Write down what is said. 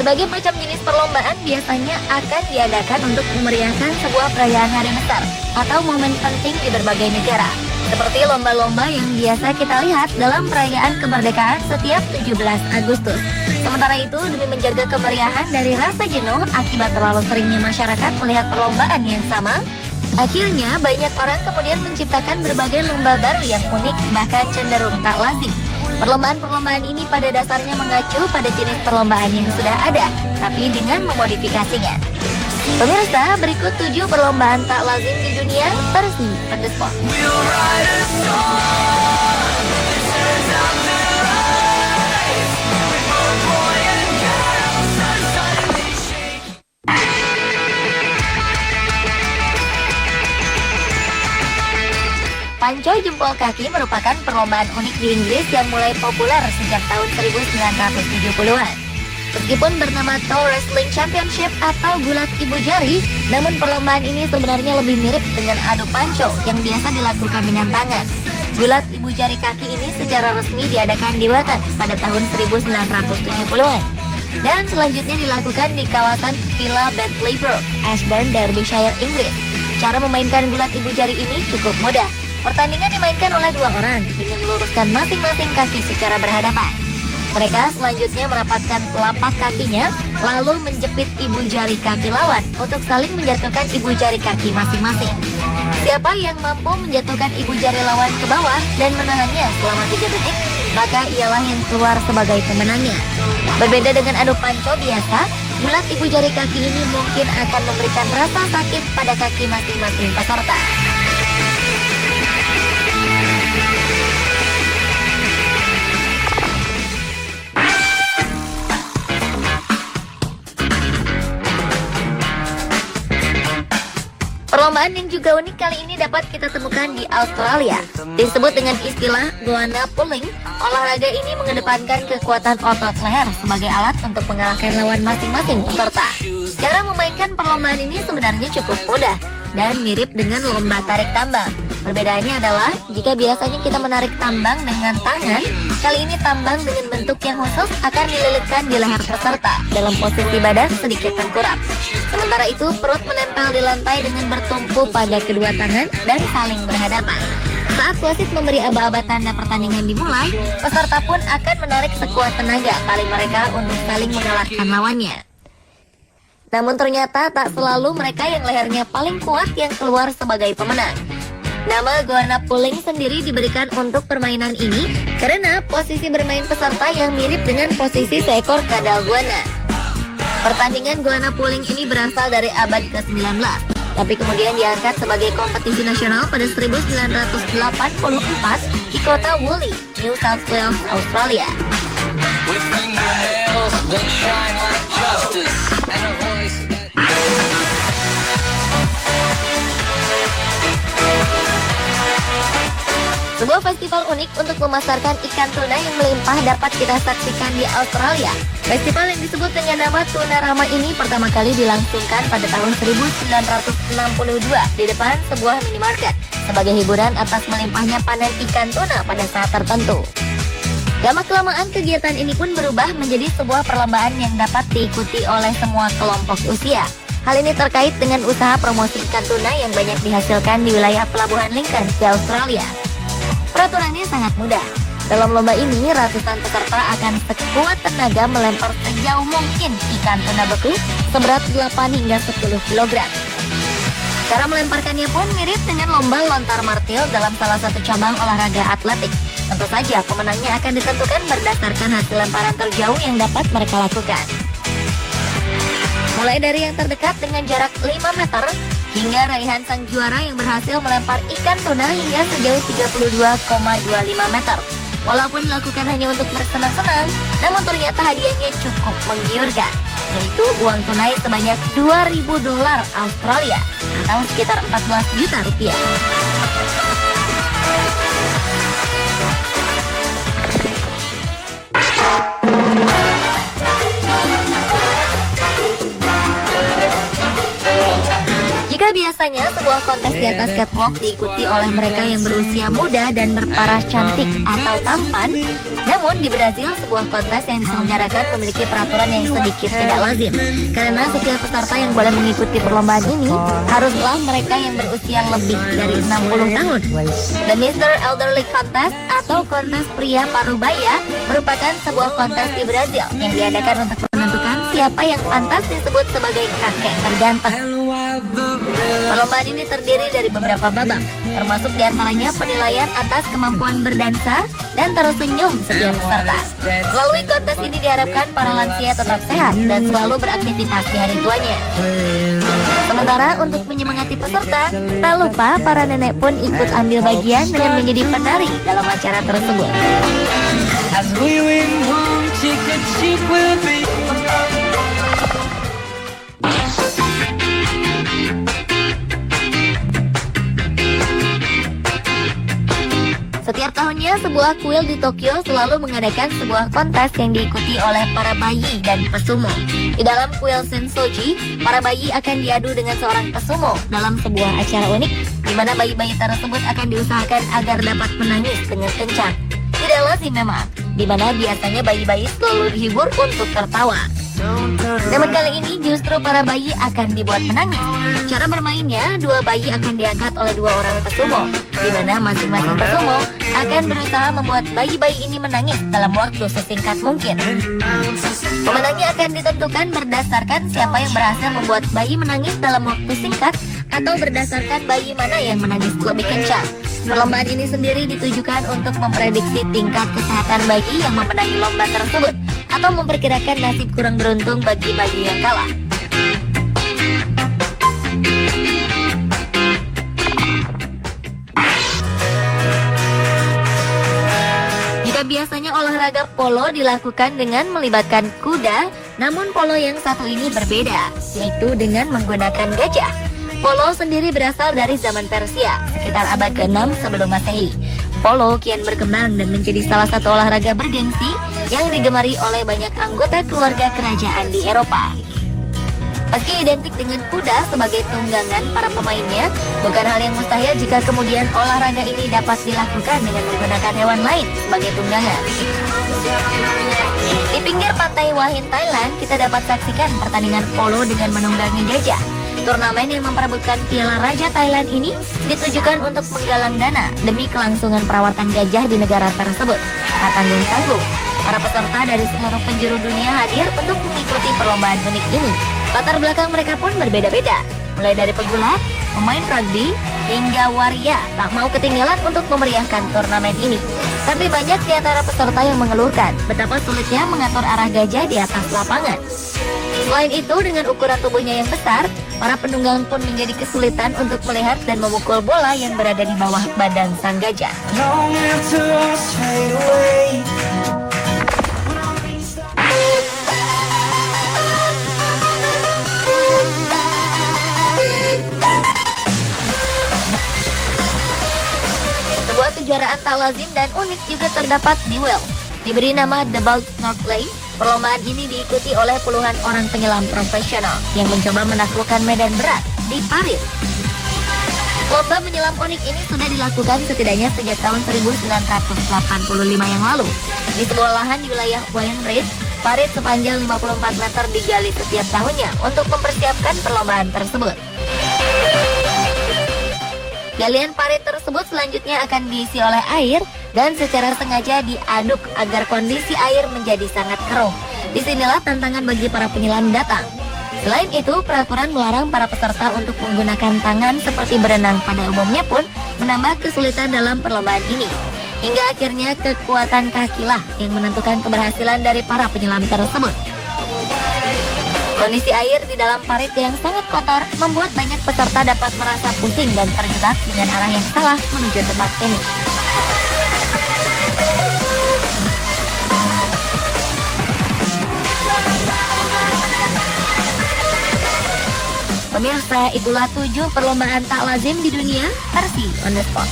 Berbagai macam jenis perlombaan biasanya akan diadakan untuk memeriahkan sebuah perayaan hari besar atau momen penting di berbagai negara. Seperti lomba-lomba yang biasa kita lihat dalam perayaan kemerdekaan setiap 17 Agustus. Sementara itu, demi menjaga kemeriahan dari rasa jenuh akibat terlalu seringnya masyarakat melihat perlombaan yang sama, akhirnya banyak orang kemudian menciptakan berbagai lomba baru yang unik, bahkan cenderung tak lazim. Perlombaan-perlombaan ini pada dasarnya mengacu pada jenis perlombaan yang sudah ada, tapi dengan memodifikasinya. Pemirsa, berikut 7 perlombaan tak lazim di dunia versi On The Spot. Panco jempol kaki merupakan perlombaan unik di Inggris yang mulai populer sejak tahun 1970-an. Meskipun bernama Toe Wrestling Championship atau gulat ibu jari, namun perlombaan ini sebenarnya lebih mirip dengan adu panco yang biasa dilakukan dengan tangan. Gulat ibu jari kaki ini secara resmi diadakan di Welton pada tahun 1970-an. Dan selanjutnya dilakukan di kawasan Villa Bentley Brook, Ashbourne, Derbyshire, Inggris. Cara memainkan gulat ibu jari ini cukup mudah. Pertandingan dimainkan oleh 2 orang dengan meluruskan masing-masing kaki secara berhadapan. Mereka selanjutnya merapatkan telapak kakinya, lalu menjepit ibu jari kaki lawan untuk saling menjatuhkan ibu jari kaki masing-masing. Siapa yang mampu menjatuhkan ibu jari lawan ke bawah dan menahannya selama 3 detik, maka ialah yang keluar sebagai pemenangnya. Berbeda dengan adu panco biasa, gulat ibu jari kaki ini mungkin akan memberikan rasa sakit pada kaki masing-masing peserta. Perlombaan yang juga unik kali ini dapat kita temukan di Australia. Disebut dengan istilah goanna pulling, olahraga ini mengedepankan kekuatan otot leher sebagai alat untuk mengalahkan lawan masing-masing peserta. Cara memainkan perlombaan ini sebenarnya cukup mudah dan mirip dengan lomba tarik tambang. Perbedaannya adalah jika biasanya kita menarik tambang dengan tangan, kali ini tambang dengan bentuk yang khusus akan dililitkan di leher peserta dalam posisi badan sedikit tengkurap. Sementara itu perut menempel di lantai dengan bertumpu pada kedua tangan dan saling berhadapan. Saat wasit memberi aba-aba tanda pertandingan dimulai, peserta pun akan menarik sekuat tenaga tali mereka untuk saling mengalahkan lawannya. Namun ternyata tak selalu mereka yang lehernya paling kuat yang keluar sebagai pemenang. Nama goanna pulling sendiri diberikan untuk permainan ini karena posisi bermain peserta yang mirip dengan posisi seekor kadal goanna. Pertandingan goanna pulling ini berasal dari abad ke-19, tapi kemudian diangkat sebagai kompetisi nasional pada 1984 di kota Woolley, New South Wales, Australia. Sebuah festival unik untuk memasarkan ikan tuna yang melimpah dapat kita saksikan di Australia. Festival yang disebut dengan nama Tuna Rama ini pertama kali dilangsungkan pada tahun 1962 di depan sebuah minimarket sebagai hiburan atas melimpahnya panen ikan tuna pada saat tertentu. Lama-kelamaan kegiatan ini pun berubah menjadi sebuah perlombaan yang dapat diikuti oleh semua kelompok usia. Hal ini terkait dengan usaha promosi ikan tuna yang banyak dihasilkan di wilayah Pelabuhan Lincoln di Australia. Peraturannya sangat mudah. Dalam lomba ini, ratusan peserta akan sekuat tenaga melempar sejauh mungkin ikan tuna beku seberat 8 hingga 10 kg. Cara melemparkannya pun mirip dengan lomba lontar martil dalam salah satu cabang olahraga atletik. Tentu saja pemenangnya akan ditentukan berdasarkan hasil lemparan terjauh yang dapat mereka lakukan. Mulai dari yang terdekat dengan jarak 5 meter, hingga raihan sang juara yang berhasil melempar ikan tuna hingga sejauh 32,25 meter. Walaupun dilakukan hanya untuk bersenang-senang, namun ternyata hadiahnya cukup menggiurkan, yaitu uang tunai sebanyak $2.000 Australia atau sekitar 14 juta rupiah. Jika Jika biasanya sebuah kontes di atas catwalk diikuti oleh mereka yang berusia muda dan berparas cantik atau tampan, namun di Brazil sebuah kontes yang diselenggarakan memiliki peraturan yang sedikit tidak lazim, karena setiap peserta yang boleh mengikuti perlombaan ini haruslah mereka yang berusia lebih dari 60 tahun. The Mr. Elderly Contest atau kontes pria parubaya merupakan sebuah kontes di Brazil yang diadakan untuk menentukan siapa yang pantas disebut sebagai kakek terganteng. Perlombaan ini terdiri dari beberapa babak, termasuk diantaranya penilaian atas kemampuan berdansa dan tersenyum setiap peserta. Melalui kontes ini diharapkan para lansia tetap sehat dan selalu beraktivitas di hari tuanya. Sementara untuk menyemangati peserta, tak lupa para nenek pun ikut ambil bagian dengan menjadi penari dalam acara tersebut. Setiap tahunnya, sebuah kuil di Tokyo selalu mengadakan sebuah kontes yang diikuti oleh para bayi dan pesumo. Di dalam kuil Sensoji, para bayi akan diadu dengan seorang pesumo dalam sebuah acara unik, di mana bayi-bayi tersebut akan diusahakan agar dapat menangis dengan kencang. Tidak lazim memang, di mana biasanya bayi-bayi selalu dihibur untuk tertawa. Namun kali ini justru para bayi akan dibuat menangis. Cara bermainnya, dua bayi akan diangkat oleh dua orang pesumo, di mana masing-masing pesumo akan berusaha membuat bayi-bayi ini menangis dalam waktu sesingkat mungkin. Pemenangnya akan ditentukan berdasarkan siapa yang berhasil membuat bayi menangis dalam waktu singkat atau berdasarkan bayi mana yang menangis lebih kencang. Perlombaan ini sendiri ditujukan untuk memprediksi tingkat kesehatan bayi yang memenangi lomba tersebut atau memperkirakan nasib kurang beruntung bagi bayi yang kalah. Jika biasanya olahraga polo dilakukan dengan melibatkan kuda, namun polo yang satu ini berbeda, yaitu dengan menggunakan gajah. Polo sendiri berasal dari zaman Persia, sekitar abad ke-6 sebelum Masehi. Polo kian berkembang dan menjadi salah satu olahraga bergengsi yang digemari oleh banyak anggota keluarga kerajaan di Eropa. Meski identik dengan kuda sebagai tunggangan para pemainnya, bukan hal yang mustahil jika kemudian olahraga ini dapat dilakukan dengan menggunakan hewan lain sebagai tunggangan. Di pinggir pantai Hua Hin, Thailand, kita dapat saksikan pertandingan polo dengan menunggangi gajah. Turnamen yang memperebutkan Piala Raja Thailand ini ditujukan untuk menggalang dana demi kelangsungan perawatan gajah di negara tersebut. Tak tanggung-tanggung, para peserta dari seluruh penjuru dunia hadir untuk mengikuti perlombaan unik ini. Latar belakang mereka pun berbeda-beda, mulai dari pegulat, pemain rugby, hingga waria tak mau ketinggalan untuk memeriahkan turnamen ini. Tapi banyak di antara peserta yang mengeluhkan betapa sulitnya mengatur arah gajah di atas lapangan. Selain itu, dengan ukuran tubuhnya yang besar, para penunggang pun menjadi kesulitan untuk melihat dan memukul bola yang berada di bawah badan sang gajah. Sebuah kejuaraan tak lazim dan unik juga terdapat di Wales. Diberi nama The Bold Snorkeling, perlombaan ini diikuti oleh puluhan orang penyelam profesional yang mencoba menaklukkan medan berat di Paris. Lomba menyelam unik ini sudah dilakukan setidaknya sejak tahun 1985 yang lalu. Di sebuah lahan di wilayah Wainwright, parit sepanjang 54 meter digali setiap tahunnya untuk mempersiapkan perlombaan tersebut. Galian parit tersebut selanjutnya akan diisi oleh air dan secara sengaja diaduk agar kondisi air menjadi sangat keruh. Disinilah tantangan bagi para penyelam datang. Selain itu, peraturan melarang para peserta untuk menggunakan tangan seperti berenang pada umumnya pun menambah kesulitan dalam perlombaan ini. Hingga akhirnya kekuatan kakilah yang menentukan keberhasilan dari para penyelam tersebut. Kondisi air di dalam parit yang sangat kotor membuat banyak peserta dapat merasa pusing dan terjebak dengan arah yang salah menuju tempat finish. Pemirsa, itulah 7 perlombaan tak lazim di dunia versi On The Spot.